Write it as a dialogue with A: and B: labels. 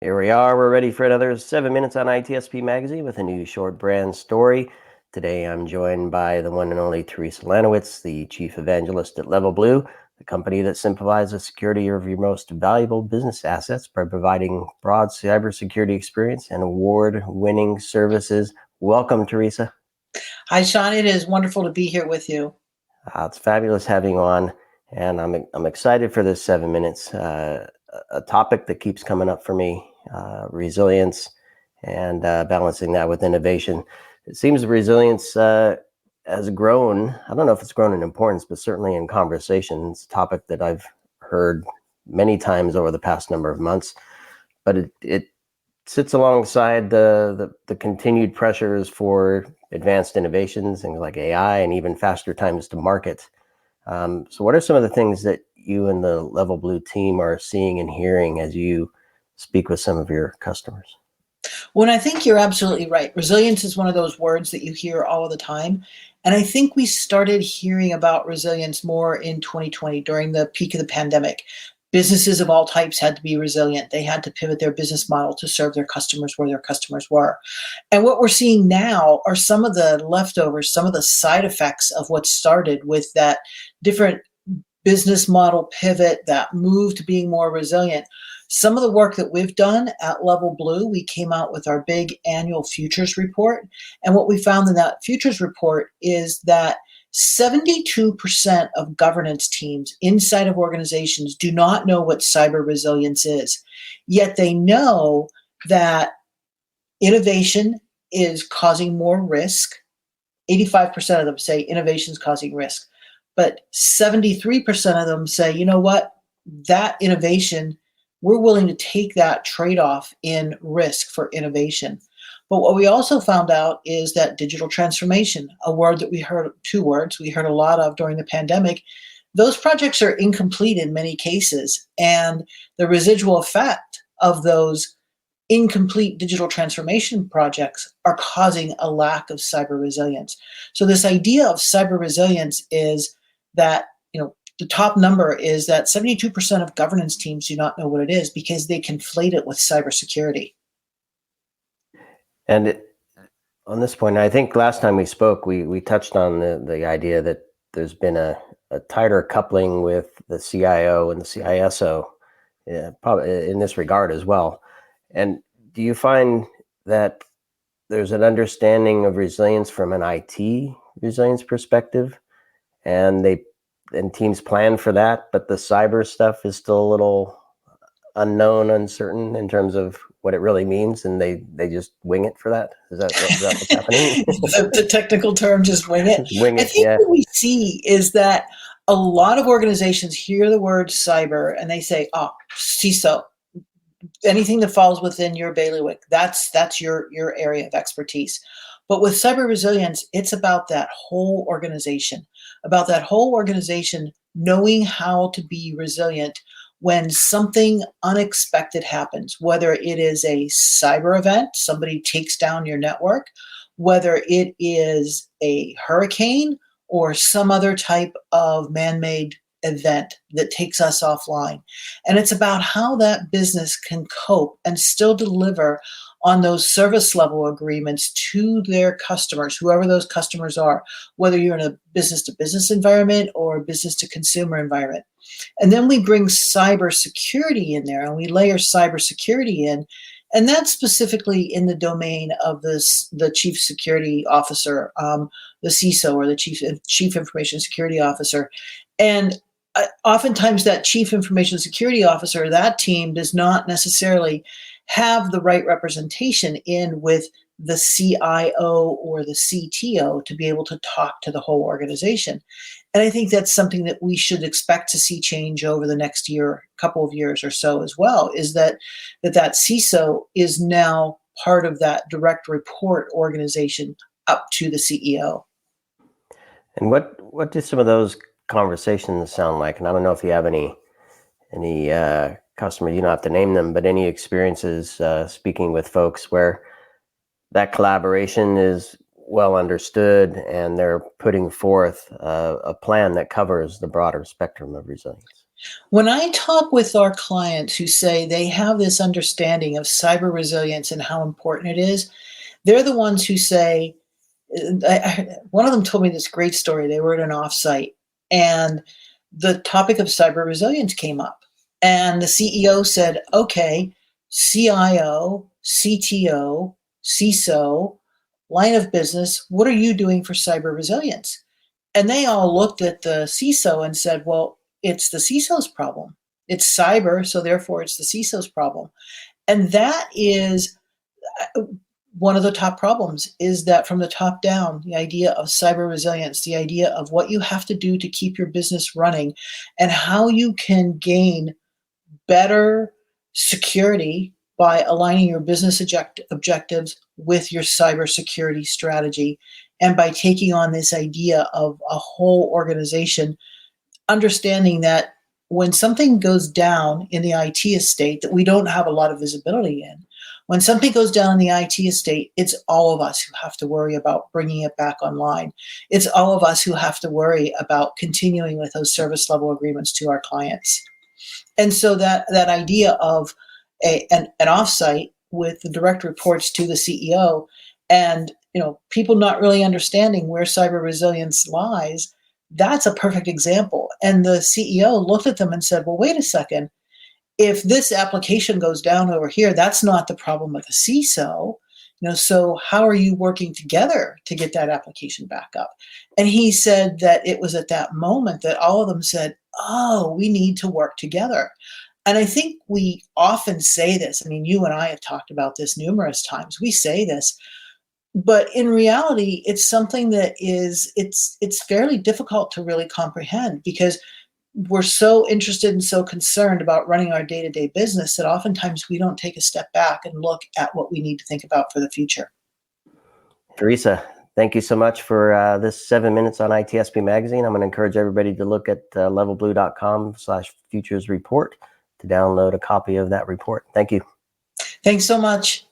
A: Here we are. We're ready for another 7 minutes on ITSP Magazine with a new short brand story. Today, I'm joined by the one and only Teresa Lanowitz, the Chief Evangelist at Level Blue, the company that simplifies the security of your most valuable business assets by providing broad cybersecurity experience and award-winning services. Welcome, Teresa.
B: Hi, Sean. It is wonderful to be here with you.
A: It's fabulous having you on, and I'm excited for this 7 minutes. A topic that keeps coming up for me, resilience and balancing that with innovation. It seems resilience has grown. I don't know if it's grown in importance, but certainly in conversation. It's a topic that I've heard many times over the past number of months, but it sits alongside the continued pressures for advanced innovations, things like AI, and even faster times to market. So what are some of the things that you and the Level Blue team are seeing and hearing as you speak with some of your customers?
B: Well, I think you're absolutely right. Resilience is one of those words that you hear all the time. And I think we started hearing about resilience more in 2020 during the peak of the pandemic. Businesses of all types had to be resilient. They had to pivot their business model to serve their customers where their customers were. And what we're seeing now are some of the leftovers, some of the side effects of what started with that different business model pivot, that move to being more resilient. Some of the work that we've done at Level Blue, we came out with our big annual futures report. And what we found in that futures report is that 72% of governance teams inside of organizations do not know what cyber resilience is. Yet they know that innovation is causing more risk. 85% of them say innovation is causing risk. But 73% of them say, you know what, that innovation, we're willing to take that trade-off in risk for innovation. But what we also found out is that digital transformation, a word that we heard, two words we heard a lot of during the pandemic, those projects are incomplete in many cases. And the residual effect of those incomplete digital transformation projects are causing a lack of cyber resilience. So this idea of cyber resilience is that, the top number is that 72% of governance teams do not know what it is because they conflate it with cybersecurity.
A: And on this point, I think last time we spoke, we touched on the idea that there's been a tighter coupling with the CIO and the CISO, probably in this regard as well. And do you find that there's an understanding of resilience from an IT resilience perspective, and teams plan for that, but the cyber stuff is still a little unknown, uncertain in terms of what it really means, and they just wing it for that? Is that what's happening?
B: The technical term, just wing it.
A: Wing it,
B: I think
A: yeah.
B: what we see is that a lot of organizations hear the word cyber and they say, oh, CISO, anything that falls within your bailiwick, that's your area of expertise. But with cyber resilience, it's about that whole organization, knowing how to be resilient when something unexpected happens, whether it is a cyber event, somebody takes down your network, whether it is a hurricane or some other type of man-made event that takes us offline. And it's about how that business can cope and still deliver on those service level agreements to their customers, whoever those customers are, whether you're in a business to business environment or business to consumer environment. And then we bring cybersecurity in there and we layer cybersecurity in. And that's specifically in the domain of the chief security officer, the CISO, or the chief information security officer. And oftentimes that chief information security officer, that team does not necessarily have the right representation in with the CIO or the CTO to be able to talk to the whole organization. And I think that's something that we should expect to see change over the next year, couple of years or so as well, is that CISO is now part of that direct report organization up to the CEO.
A: And what do some of those conversations sound like? And I don't know if you have any customers, you don't have to name them, but any experiences speaking with folks where that collaboration is well understood and they're putting forth a plan that covers the broader spectrum of resilience?
B: When I talk with our clients who say they have this understanding of cyber resilience and how important it is, they're the ones who say, one of them told me this great story. They were at an offsite and the topic of cyber resilience came up. And the CEO said, okay, CIO, CTO, CISO, line of business, what are you doing for cyber resilience? And they all looked at the CISO and said, well, it's the CISO's problem. It's cyber, so therefore it's the CISO's problem. And that is one of the top problems, is that from the top down, the idea of cyber resilience, the idea of what you have to do to keep your business running and how you can gain better security by aligning your business objectives with your cybersecurity strategy, and by taking on this idea of a whole organization, understanding that when something goes down in the IT estate that we don't have a lot of visibility in, when something goes down in the IT estate, it's all of us who have to worry about bringing it back online. It's all of us who have to worry about continuing with those service level agreements to our clients. And so that idea of an offsite with the direct reports to the CEO, and people not really understanding where cyber resilience lies, that's a perfect example. And the CEO looked at them and said, well, wait a second. If this application goes down over here, that's not the problem with the CISO. So how are you working together to get that application back up? And he said that it was at that moment that all of them said, oh, we need to work together. And I think we often say this. I mean, you and I have talked about this numerous times. We say this, but in reality, it's something that it's fairly difficult to really comprehend, because we're so interested and so concerned about running our day-to-day business that oftentimes we don't take a step back and look at what we need to think about for the future.
A: Teresa, thank you so much for this 7 minutes on ITSP Magazine. I'm going to encourage everybody to look at levelblue.com/futures report to download a copy of that report. Thank you.
B: Thanks so much.